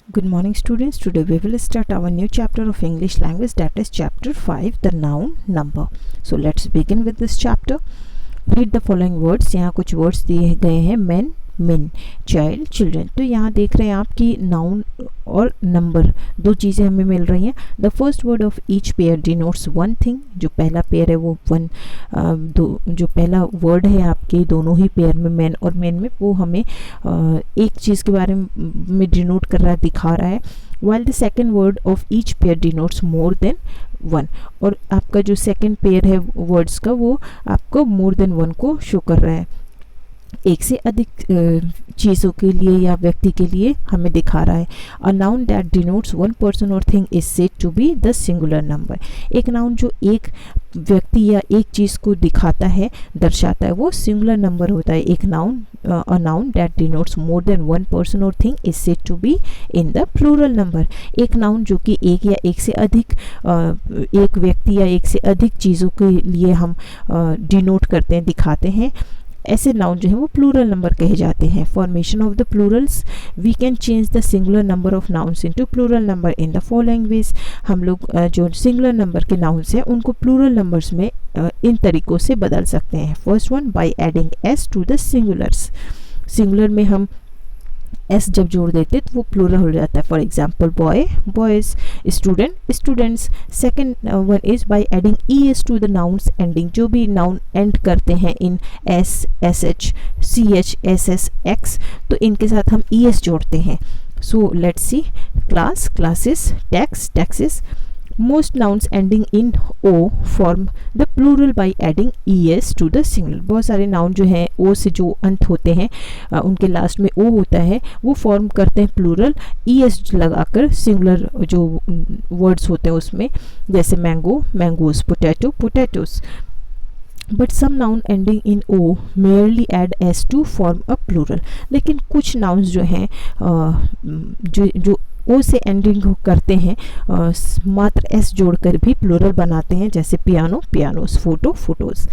Good morning students. Today we will start our new chapter of English language, that is chapter 5, the noun number. So let's begin with this chapter. Read the following words. यहाँ कुछ words दिए गए हैं, men, min, child, children. तो यहाँ देख रहे हैं आप कि noun और number दो चीज़ें हमें मिल रही हैं. The first word of each pair denotes one thing. जो पहला पेयर है वो जो पहला वर्ड है आपके दोनों ही पेयर में मैन और मैन में, वो हमें एक चीज़ के बारे में डिनोट कर रहा है, दिखा रहा है. while the second word of each pair denotes more than one. और आपका जो सेकेंड पेयर है वर्ड्स का वो आपको more than one को शो कर रहा है, एक से अधिक चीज़ों के लिए या व्यक्ति के लिए हमें दिखा रहा है. A noun that denotes one person और thing is said to be the singular number. एक नाउन जो एक व्यक्ति या एक चीज़ को दिखाता है, दर्शाता है, वो सिंगुलर नंबर होता है. एक noun a noun that denotes more than one person और thing is said to be in the plural number. एक नाउन जो कि एक या एक से अधिक एक व्यक्ति या एक से अधिक चीज़ों के लिए हम डिनोट करते हैं, दिखाते हैं, ऐसे नाउन जो है वो प्लूरल नंबर कहे जाते हैं. Formation of the plurals. We can change the singular number of nouns into plural number in the following ways. हम लोग जो सिंगुलर नंबर के नाउन्स हैं उनको प्लूरल नंबर्स में इन तरीक़ों से बदल सकते हैं. First one, by adding S to the singulars. Singular में हम एस जब जोड़ देते तो वो प्लूरल हो जाता है. For example boy, boys, student, students. Second one is by adding E S to the nouns ending. जो भी नाउन एंड करते हैं in S, S H, C H, S S, X, तो इनके साथ हम ई एस जोड़ते हैं. So let's see. Class, classes, tax, taxes. Most nouns ending in O form the plural by adding es to the singular. बहुत सारे noun जो हैं O से जो अंत होते हैं उनके लास्ट में O होता है, वो फॉर्म करते हैं प्लूरल es लगाकर सिंगुलर जो वर्ड्स होते हैं उसमें, जैसे mango, mangoes, potato, potatoes. But some noun ending in O merely add S to form a plural. लेकिन कुछ नाउन्स जो हैं जो ओ से एंडिंग करते हैं मात्र एस जोड़कर भी प्लूरल बनाते हैं, जैसे piano, pianos, photo, photos.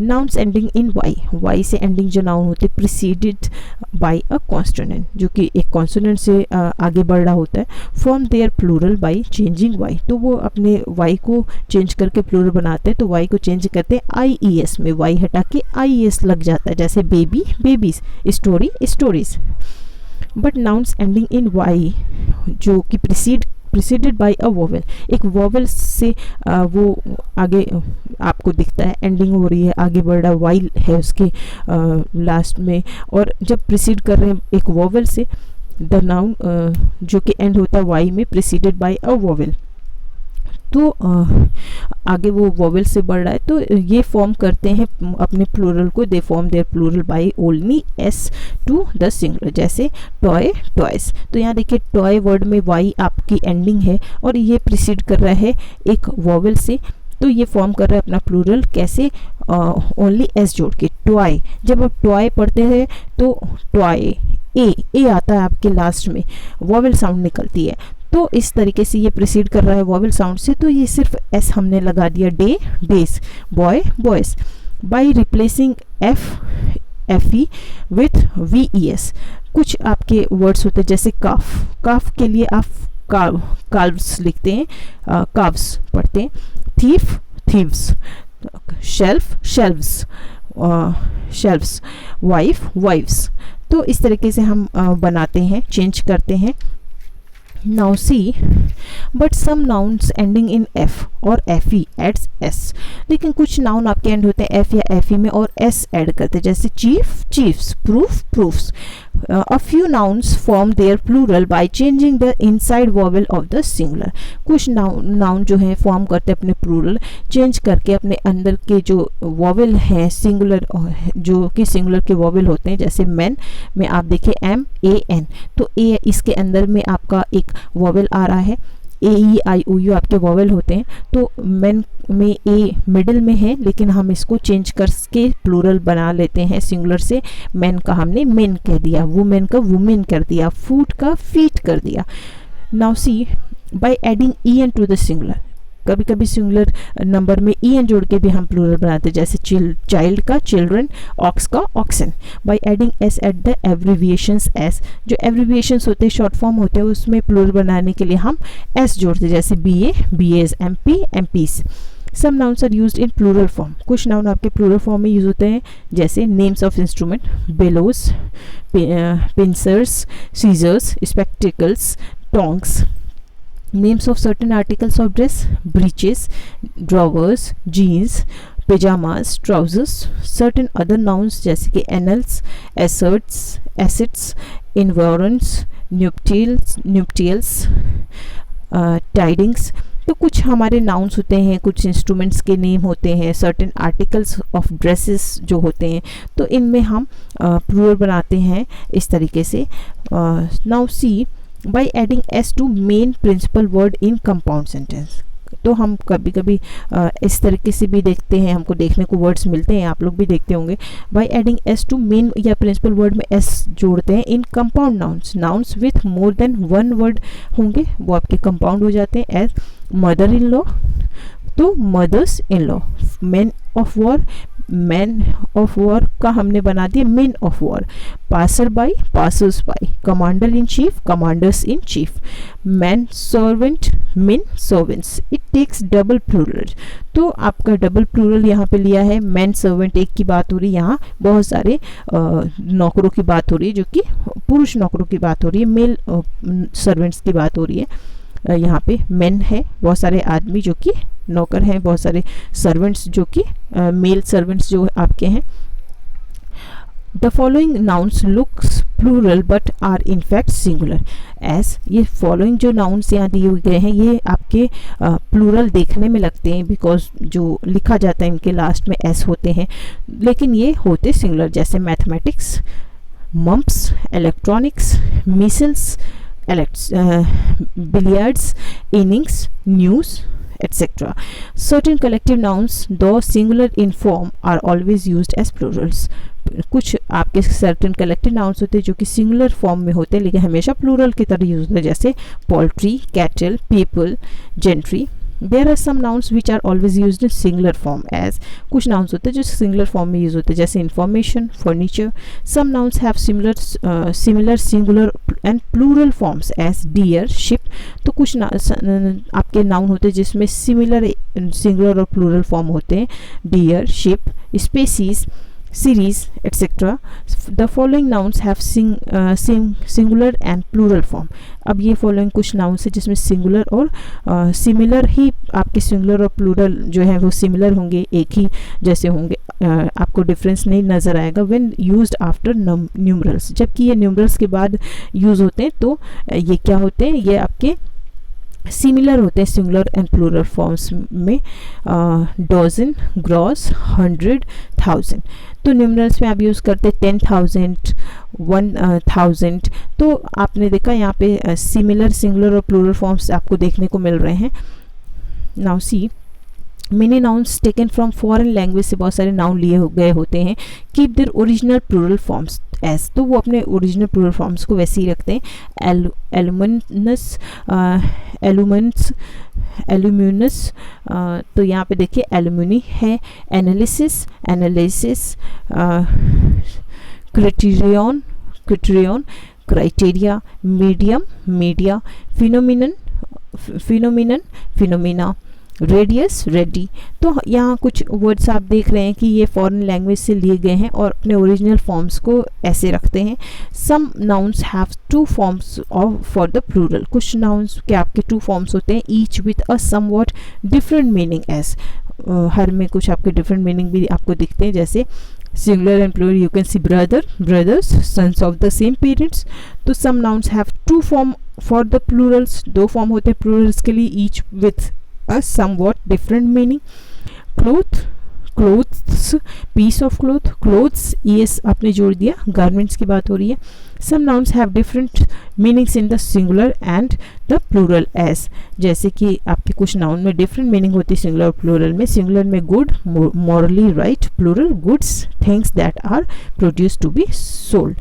Nouns ending in Y. Y से एंडिंग जो नाउन होते हैं प्रिसीडेड बाय अ कॉन्सोनेंट, जो कि एक कॉन्सोनेंट से आगे बढ़ रहा होता है. Form their plural by changing Y. तो वो अपने वाई को चेंज करके प्लूरल बनाते हैं. तो वाई को चेंज करते हैं आई ई एस में, वाई हटा के आई एस लग जाता है, जैसे baby, babies, story, stories. But nouns ending in Y जो कि प्रिसीडेड बाय अ वोवेल, एक वोवेल से वो आगे आपको दिखता है, एंडिंग हो रही है, आगे बढ़ रहा, वाई है उसके लास्ट में, और जब प्रिसीड कर रहे हैं एक वोवेल से, द नाउन जो कि एंड होता है वाई में, प्रिसीडेड बाय अ वोवेल, तो आगे वो वोवेल से बढ़ रहा है, तो ये फॉर्म करते हैं अपने प्लूरल को. They form their plural by only S to the singular, जैसे टॉय, टॉयस. तो यहाँ देखिए टॉय वर्ड में वाई आपकी एंडिंग है और ये प्रिसीड कर रहा है एक वोवेल से, तो ये फॉर्म कर रहा है अपना प्लूरल. कैसे? ओनली एस जोड़ के. टॉय, जब आप टॉय पढ़ते हैं तो टॉय ए आता है आपके लास्ट में, वोवेल साउंड निकलती है, तो इस तरीके से ये प्रिसीड कर रहा है वोवेल साउंड से, तो ये सिर्फ एस हमने लगा दिया. Day, days, boy, boys. By replacing F E with V E S. कुछ आपके वर्ड्स होते हैं जैसे काफ. काफ के लिए आप काल्व्स लिखते हैं, काव्स पढ़ते हैं. Thief, thieves. Shelf, shelves, shelves. Wife, wives. तो इस तरीके से हम बनाते हैं, चेंज करते हैं. Now see, but some nouns ending in F और FE adds S. लेकिन कुछ नाउन आपके एंड होते हैं F या FE में और S ऐड करते हैं, जैसे chief, chiefs, proof, proofs. A few nouns form their plural by changing the inside vowel of the singular. कुछ नाउन जो है फॉर्म करते हैं अपने प्लूरल चेंज करके अपने अंदर के जो वॉवेल हैं सिंगुलर, जो कि सिंगुलर के वॉवेल होते हैं, जैसे मैन में आप देखिए एम ए एन, तो ए इसके अंदर में आपका एक वॉवेल आ रहा है. ए ई आई ओ यू आपके वॉवेल होते हैं, तो मैन में ए मिडिल में है, लेकिन हम इसको चेंज करके प्लूरल बना लेते हैं सिंगुलर से. मैन का हमने मेन कह दिया, वुमेन का वुमेन कर दिया, फूड का फीट कर दिया. Now see, by adding E N to the singular. कभी कभी सिंगुलर नंबर में ई एन जोड़ के भी हम प्लूरल बनाते हैं, जैसे चाइल्ड का चिल्ड्रन, ऑक्स का oxen. By adding S at the abbreviations S, जो एब्रीविएशंस होते हैं शॉर्ट फॉर्म होते हैं उसमें प्लूरल बनाने के लिए हम एस जोड़ते हैं, जैसे B A BAs, M P MPs. Some nouns are used in plural form, कुछ नाउन आपके प्लूरल फॉर्म में यूज होते हैं, जैसे names of instrument, bellows, pincers, scissors, spectacles, tongs. Names of certain articles of dress, breeches, drawers, jeans, pyjamas, trousers. Certain other nouns जैसे कि annals, assets, acids, environs, nuptials, tidings. तो कुछ हमारे nouns होते हैं, कुछ इंस्ट्रूमेंट्स के नेम होते हैं, सर्टेन आर्टिकल्स ऑफ ड्रेसेस जो होते हैं, तो इनमें हम प्लूरल बनाते हैं इस तरीके से। Now see, by adding S to main principal word in compound sentence, तो हम कभी कभी इस तरीके से भी देखते हैं, हमको देखने को वर्ड्स मिलते हैं, आप लोग भी देखते होंगे। By adding S to main या प्रिंसिपल वर्ड में एस जोड़ते हैं in compound nouns, nouns with more than one word होंगे वो आपके कंपाउंड हो जाते हैं। एज मदर इन लॉ, तो mothers in law. Man of war, man of war का हमने बना दिया men of war. Passer by, passers by. Commander in chief, commanders in chief. Man servant, men servants. It takes double plural, तो आपका double plural यहाँ पे लिया है। मैन सर्वेंट एक की बात हो रही है, यहाँ बहुत सारे नौकरों की बात हो रही है, जो कि पुरुष नौकरों की बात हो रही है, मेल सर्वेंट्स की बात हो रही है। यहाँ पे मेन है, बहुत सारे आदमी जो कि नौकर हैं, बहुत सारे सर्वेंट्स जो कि मेल सर्वेंट्स जो आपके हैं। The following nouns looks plural but are in fact singular as, ये फॉलोइंग जो नाउन्स यहाँ दिए गए हैं ये आपके प्लूरल देखने में लगते हैं, बिकॉज जो लिखा जाता है इनके लास्ट में एस होते हैं, लेकिन ये होते सिंगुलर, जैसे mathematics, mumps, electronics, micelles, billiards, innings, news, etc. Certain collective nouns, though singular in form, are always used as plurals. कुछ आपके सर्टेन कलेक्टिव नाउन्स होते हैं जो कि सिंगुलर फॉर्म में होते हैं लेकिन हमेशा प्लूरल की तरह यूज होते हैं, जैसे poultry, cattle, people, gentry. There are some nouns which are always used in singular form as, कुछ नाउन्स होते हैं जो सिंगुलर फॉर्म में यूज होते हैं, जैसे information, furniture. Some nouns have similar singular and plural forms as deer, sheep. तो कुछ आपके नाउन होते हैं जिसमें सिमिलर सिंगुलर और प्लूरल फॉर्म होते हैं, deer, sheep, species, series, etc. The following nouns have singular and plural form. अब ये following कुछ nouns है जिसमें singular और similar ही आपके singular और plural जो है वो similar होंगे, एक ही जैसे होंगे, आपको difference नहीं नज़र आएगा when used after numerals। जबकि ये numerals के बाद use होते हैं तो ये क्या होते हैं, ये आपके सिमिलर होते हैं सिंगुलर एंड प्लूरल फॉर्म्स में। Dodgem, gross, 100, 1000। तो न्यूमरल्स में आप यूज़ करते हैं 10,000, 1,000। तो आपने देखा यहाँ पे सिमिलर सिंगुलर और प्लूरल फॉर्म्स आपको देखने को मिल रहे हैं। Now see, many nouns taken from foreign language से बहुत सारे नाउन लिए गए होते हैं, keep their original plural forms S, तो वो अपने ओरिजिनल प्लूरल फॉर्म्स को वैसे ही रखते हैं। एलुमिनस, एलुमेंट्स, एल्यूमिनस। तो यहाँ पे देखिए एल्यूमिनी है। Analysis, analysis, criterion, criterion, criteria, medium, media, phenomenon, phenomenon, phenomena, radius, ready. तो यहाँ कुछ वर्ड्स आप देख रहे हैं कि ये फॉरेन लैंग्वेज से लिए गए हैं और अपने ओरिजिनल फॉर्म्स को ऐसे रखते हैं। Some nouns have two forms of for the plural, कुछ नाउन्स के आपके टू फॉर्म्स होते हैं, each with a somewhat different meaning as, हर में कुछ आपके डिफरेंट मीनिंग भी आपको दिखते हैं, जैसे singular and plural you can see brother, brothers, sons of the same parents. तो some nouns have two form for the plurals, दो फॉर्म होते हैं प्लूरल्स के लिए, each with a somewhat different meaning। cloth, clothes, piece of cloth, clothes, yes आपने जोड़ दिया, garments की बात हो रही है। some nouns have different meanings in the singular and the plural as, जैसे कि आपके कुछ नाउन में डिफरेंट मीनिंग होती है सिंगुलर और प्लूरल में। सिंगुलर में good, morally right, plural goods, things that are produced to be sold।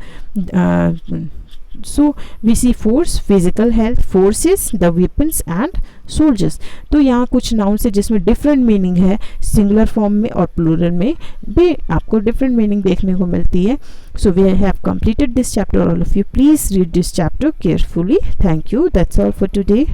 So we see force, physical health, forces, the weapons and soldiers. तो यहाँ कुछ नाउन्स है जिसमें डिफरेंट मीनिंग है, सिंगुलर फॉर्म में और प्लूरल में भी आपको डिफरेंट मीनिंग देखने को मिलती है। So we have completed this chapter. All of you please read this chapter carefully. Thank you. That's all for today.